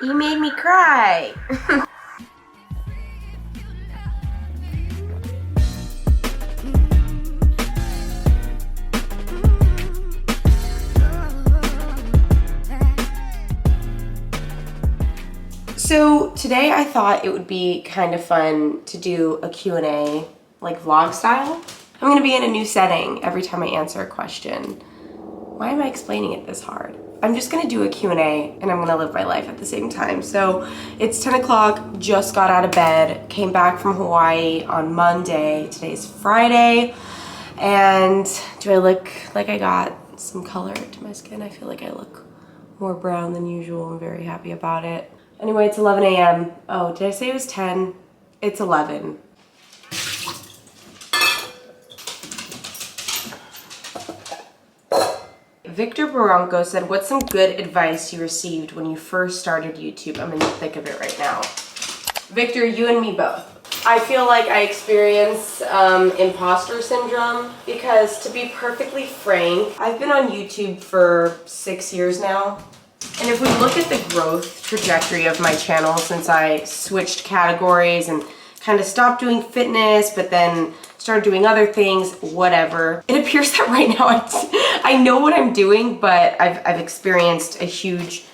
He made me cry. So today I thought it would be kind of fun to do a Q&A, like vlog style. I'm gonna be in a new setting every time I answer a question. Why am I explaining it this hard? I'm just gonna do a Q&A and I'm gonna live my life at the same time. So it's 10 o'clock, just got out of bed, came back from Hawaii on Monday. Today's Friday. And do I look like I got some color to my skin? I feel like I look more brown than usual. I'm very happy about it. Anyway, it's 11 a.m. Oh, did I say it was 10? It's 11. Victor Barranco said, what's some good advice you received when you first started YouTube? I'm in the thick of it right now. Victor, you and me both. I feel like I experience imposter syndrome because, to be perfectly frank, I've been on YouTube for 6 years now. And if we look at the growth trajectory of my channel since I switched categories and kind of stopped doing fitness, but then started doing other things, whatever, it appears that right now I know what I'm doing, but I've experienced a huge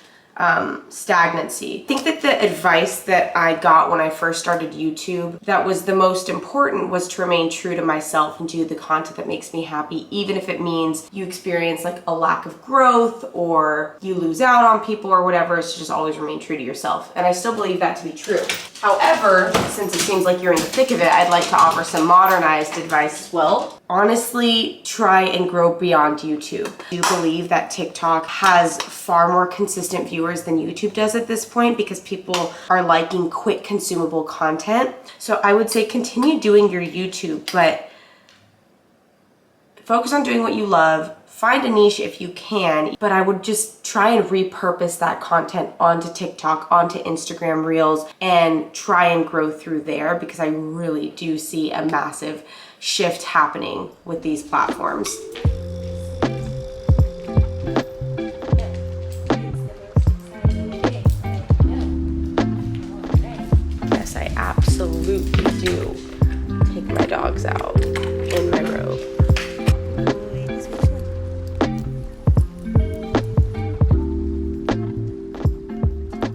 stagnancy. I think that the advice that I got when I first started YouTube that was the most important was to remain true to myself and do the content that makes me happy, even if it means you experience like a lack of growth or you lose out on people or whatever. It's to just always remain true to yourself. And I still believe that to be true. However, since it seems like you're in the thick of it, I'd like to offer some modernized advice as well. Honestly, try and grow beyond YouTube. I do believe that TikTok has far more consistent viewers than YouTube does at this point because people are liking quick consumable content. So I would say continue doing your YouTube, but focus on doing what you love. Find a niche if you can, but I would just try and repurpose that content onto TikTok, onto Instagram Reels, and try and grow through there because I really do see a massive shift happening with these platforms. Yes, I absolutely do take my dogs out in my robe.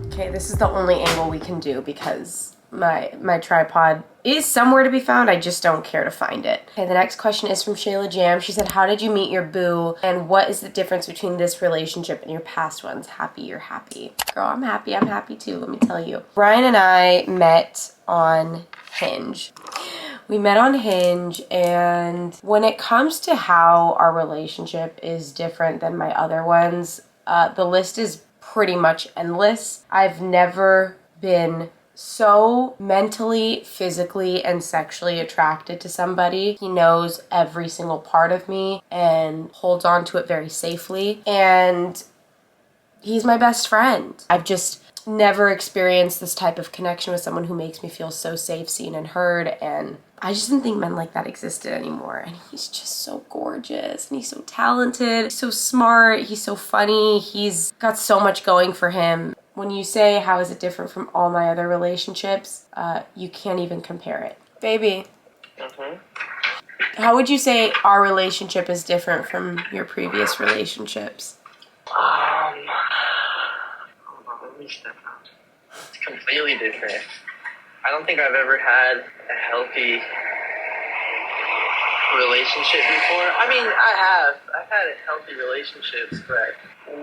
Okay, this is the only angle we can do because my tripod is somewhere to be found. I just don't care to find it. Okay, the next question is from Shayla Jam. She said, how did you meet your boo? And what is the difference between this relationship and your past ones? Happy, you're happy. Girl, I'm happy too, let me tell you. Brian and I met on Hinge. We met on Hinge, and when it comes to how our relationship is different than my other ones, the list is pretty much endless. I've never been so mentally, physically, and sexually attracted to somebody. He knows every single part of me and holds on to it very safely. And he's my best friend. I've just never experienced this type of connection with someone who makes me feel so safe, seen, and heard. And I just didn't think men like that existed anymore. And he's just so gorgeous and he's so talented, he's so smart, he's so funny, he's got so much going for him. When you say, how is it different from all my other relationships, you can't even compare it. Baby, how would you say our relationship is different from your previous relationships? Let me step out. It's completely different. I don't think I've ever had a healthy relationship before. I mean, I've had healthy relationships, but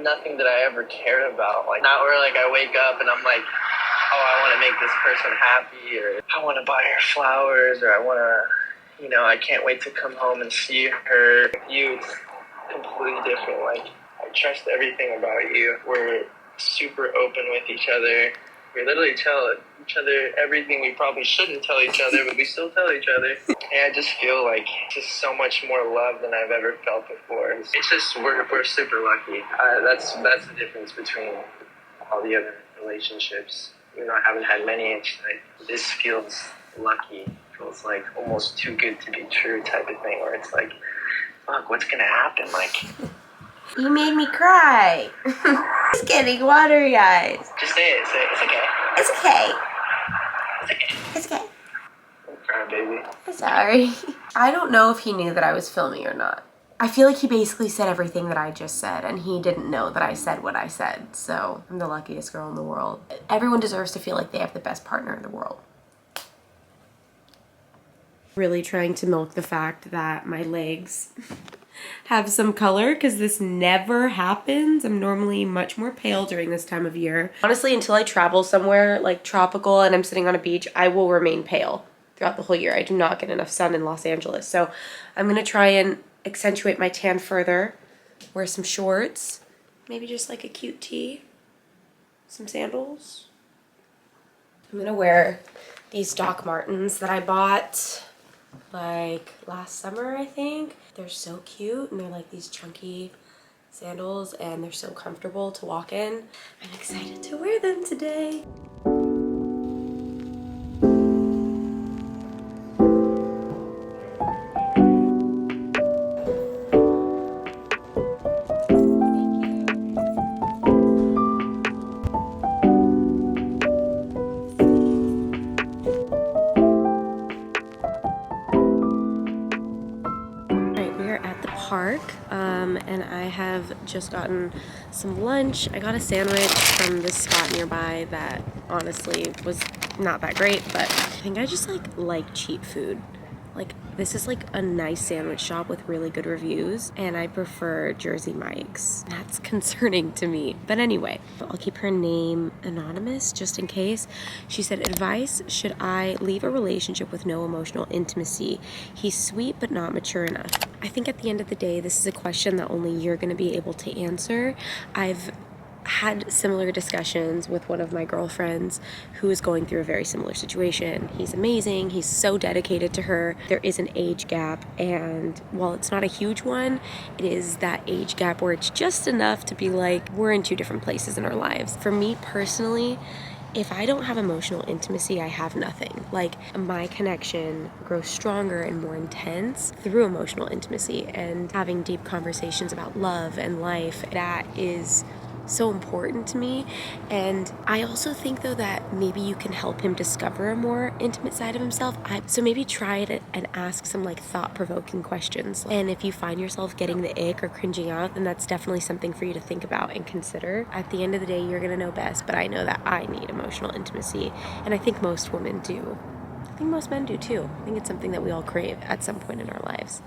nothing that I ever cared about. Like, not where like I wake up and I'm like, oh, I want to make this person happy, or I want to buy her flowers, or I want to, you know, I can't wait to come home and see her. With you, it's completely different. Like, I trust everything about you. We're super open with each other. We literally tell each other everything we probably shouldn't tell each other, but we still tell each other. And I just feel like just so much more love than I've ever felt before. It's just, we're super lucky. That's the difference between all the other relationships. Even though I haven't had many, it's like, this feels lucky. It feels like almost too good to be true type of thing, where it's like, fuck, what's gonna happen? Like, you made me cry. It's getting watery eyes. Just say it. Say it. It's okay. It's okay. It's okay. It's okay. I'm crying, baby. I'm sorry. I don't know if he knew that I was filming or not. I feel like he basically said everything that I just said, and he didn't know that I said what I said. So I'm the luckiest girl in the world. Everyone deserves to feel like they have the best partner in the world. Really trying to milk the fact that my legs have some color, because this never happens. I'm normally much more pale during this time of year. Honestly, until I travel somewhere like tropical and I'm sitting on a beach, I will remain pale throughout the whole year. I do not get enough sun in Los Angeles. So I'm gonna try and accentuate my tan further. Wear some shorts, maybe just like a cute tee, some sandals. I'm gonna wear these Doc Martens that I bought like last summer, I think. They're so cute, and they're like these chunky sandals, and they're so comfortable to walk in. I'm excited to wear them today. Park, and I have just gotten some lunch. I got a sandwich from this spot nearby that honestly was not that great, but I think I just like cheap food. Like, this is like a nice sandwich shop with really good reviews, and I prefer Jersey Mike's. That's concerning to me. But anyway, I'll keep her name anonymous just in case. She said, advice, should I leave a relationship with no emotional intimacy? He's sweet but not mature enough. I think at the end of the day, this is a question that only you're gonna be able to answer. I've had similar discussions with one of my girlfriends who is going through a very similar situation. He's amazing. He's so dedicated to her. There is an age gap, and while it's not a huge one, it is that age gap where it's just enough to be like, we're in two different places in our lives. For me personally, if I don't have emotional intimacy, I have nothing. Like, my connection grows stronger and more intense through emotional intimacy and having deep conversations about love and life. That is so important to me. And I also think though that maybe you can help him discover a more intimate side of himself. So maybe try it and ask some like thought-provoking questions. And if you find yourself getting the ick or cringing out, then that's definitely something for you to think about and consider. At the end of the day, you're gonna know best, but I know that I need emotional intimacy, and I think most women do. I think most men do too. I think it's something that we all crave at some point in our lives.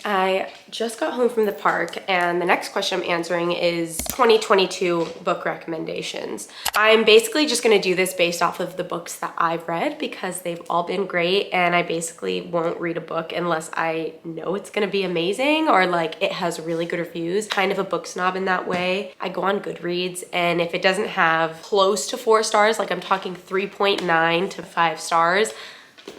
I just got home from the park, and the next question I'm answering is 2022 book recommendations. I'm basically just gonna do this based off of the books that I've read because they've all been great, and I basically won't read a book unless I know it's gonna be amazing or like it has really good reviews. Kind of a book snob in that way. I go on Goodreads, and if it doesn't have close to 4 stars, like I'm talking 3.9 to 5 stars,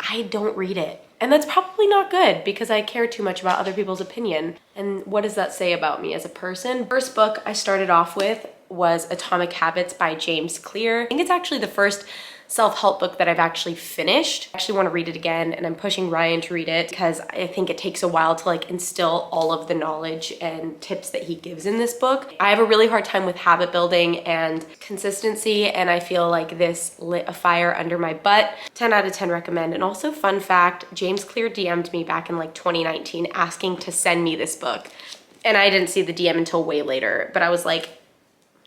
I don't read it. And that's probably not good because I care too much about other people's opinion. And what does that say about me as a person? First book I started off with was Atomic Habits by James Clear. I think it's actually the first self-help book that I've actually finished. I actually want to read it again, and I'm pushing Ryan to read it because I think it takes a while to like instill all of the knowledge and tips that he gives in this book. I have a really hard time with habit building and consistency, and I feel like this lit a fire under my butt. 10 out of 10 recommend. And also, fun fact, James Clear DM'd me back in like 2019 asking to send me this book. And I didn't see the DM until way later, but I was like,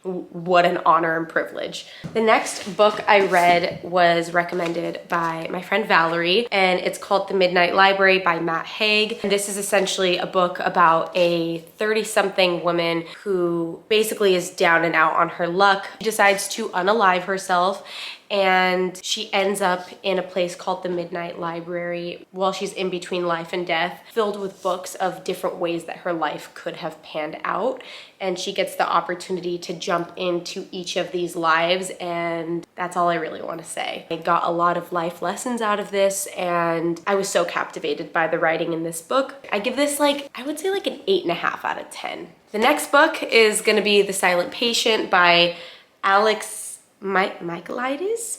what an honor and privilege. The next book I read was recommended by my friend Valerie, and it's called The Midnight Library by Matt Haig. And this is essentially a book about a 30-something woman who basically is down and out on her luck. She decides to unalive herself, and she ends up in a place called the Midnight Library while she's in between life and death, filled with books of different ways that her life could have panned out. And she gets the opportunity to jump into each of these lives, and that's all I really want to say. I got a lot of life lessons out of this, and I was so captivated by the writing in this book. I give this like, I would say like an 8.5 out of 10. The next book is gonna be The Silent Patient by Alex Michaelides.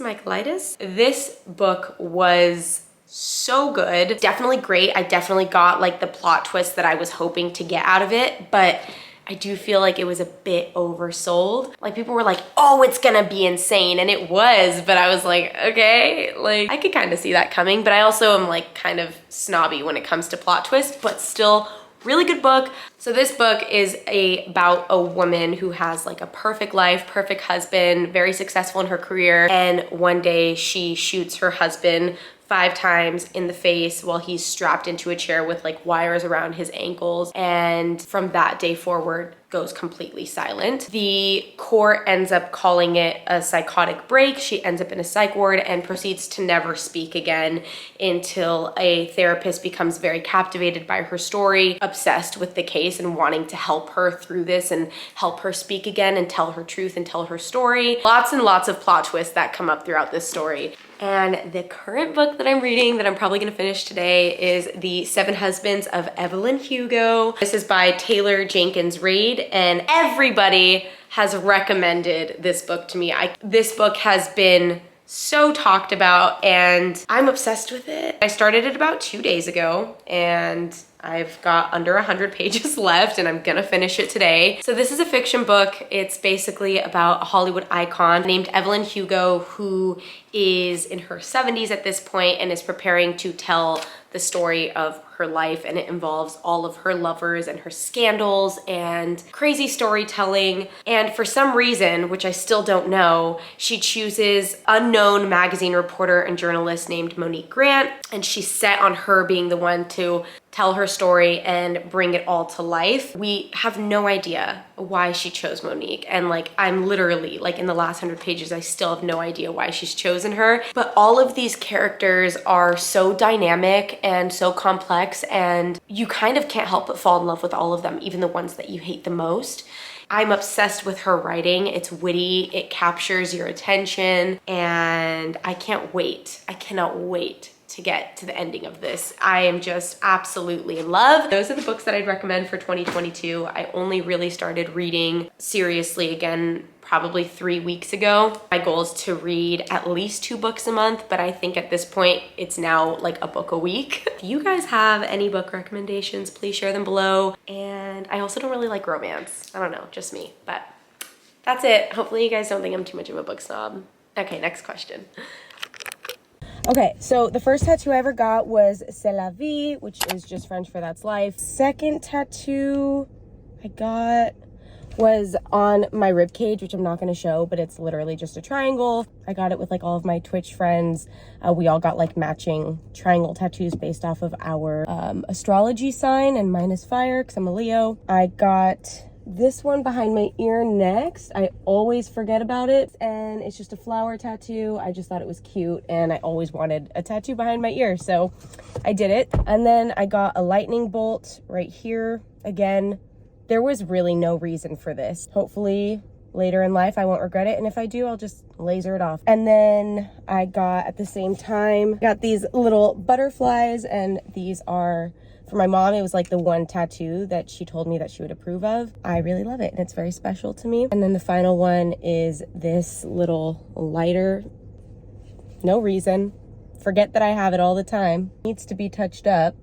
This book was so good. Definitely great. I definitely got like the plot twist that I was hoping to get out of it, but I do feel like it was a bit oversold. Like people were like, oh, it's gonna be insane. And it was, but I was like, okay, like I could kind of see that coming. But I also am like kind of snobby when it comes to plot twists, but still really good book. So this book is about a woman who has like a perfect life, perfect husband, very successful in her career. And one day she shoots her husband 5 times in the face while he's strapped into a chair with like wires around his ankles. And from that day forward, goes completely silent. The court ends up calling it a psychotic break. She ends up in a psych ward and proceeds to never speak again until a therapist becomes very captivated by her story, obsessed with the case and wanting to help her through this and help her speak again and tell her truth and tell her story. Lots and lots of plot twists that come up throughout this story. And the current book that I'm reading that I'm probably gonna finish today is The 7 Husbands of Evelyn Hugo. This is by Taylor Jenkins Reid, and everybody has recommended this book to me. This book has been so talked about and I'm obsessed with it. I started it about 2 days ago and I've got under 100 pages left and I'm gonna finish it today. So this is a fiction book. It's basically about a Hollywood icon named Evelyn Hugo who is in her 70s at this point and is preparing to tell the story of her life, and it involves all of her lovers and her scandals and crazy storytelling. And for some reason, which I still don't know, she chooses unknown magazine reporter and journalist named Monique Grant, and she's set on her being the one to tell her story and bring it all to life. We have no idea why she chose Monique. And like, I'm literally like in the last 100 pages, I still have no idea why she's chosen her. But all of these characters are so dynamic and so complex, and you kind of can't help but fall in love with all of them, even the ones that you hate the most. I'm obsessed with her writing. It's witty, it captures your attention, and I can't wait. I cannot wait to get to the ending of this. I am just absolutely in love. Those are the books that I'd recommend for 2022. I only really started reading seriously again probably 3 weeks ago. My goal is to read at least 2 books a month, but I think at this point it's now like a book a week. If you guys have any book recommendations, please share them below. And I also don't really like romance. I don't know, just me, but that's it. Hopefully you guys don't think I'm too much of a book snob. Okay, next question. Okay, so the first tattoo I ever got was C'est la vie, which is just French for that's life. Second tattoo I got was on my rib cage, which I'm not going to show, but it's literally just a triangle. I got it with like all of my Twitch friends. We all got like matching triangle tattoos based off of our astrology sign, and mine is fire because I'm a Leo. I got this one behind my ear next. I always forget about it, and it's just a flower tattoo. I just thought it was cute, and I always wanted a tattoo behind my ear, so I did it. And then I got a lightning bolt right here. Again, there was really no reason for this. Hopefully later in life I won't regret it, and if I do, I'll just laser it off. And then I got, at the same time, got these little butterflies, and these are for my mom. It was like the one tattoo that she told me that she would approve of. I really love it, and it's very special to me. And then the final one is this little lighter. No reason. Forget that I have it all the time. Needs to be touched up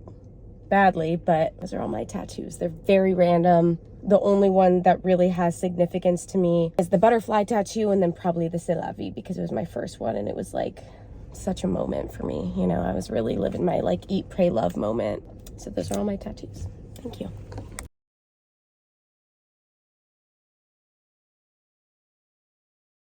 badly, but those are all my tattoos. They're very random. The only one that really has significance to me is the butterfly tattoo, and then probably the C'est la vie, because it was my first one, and it was like such a moment for me. You know, I was really living my like eat, pray, love moment. So those are all my tattoos. Thank you.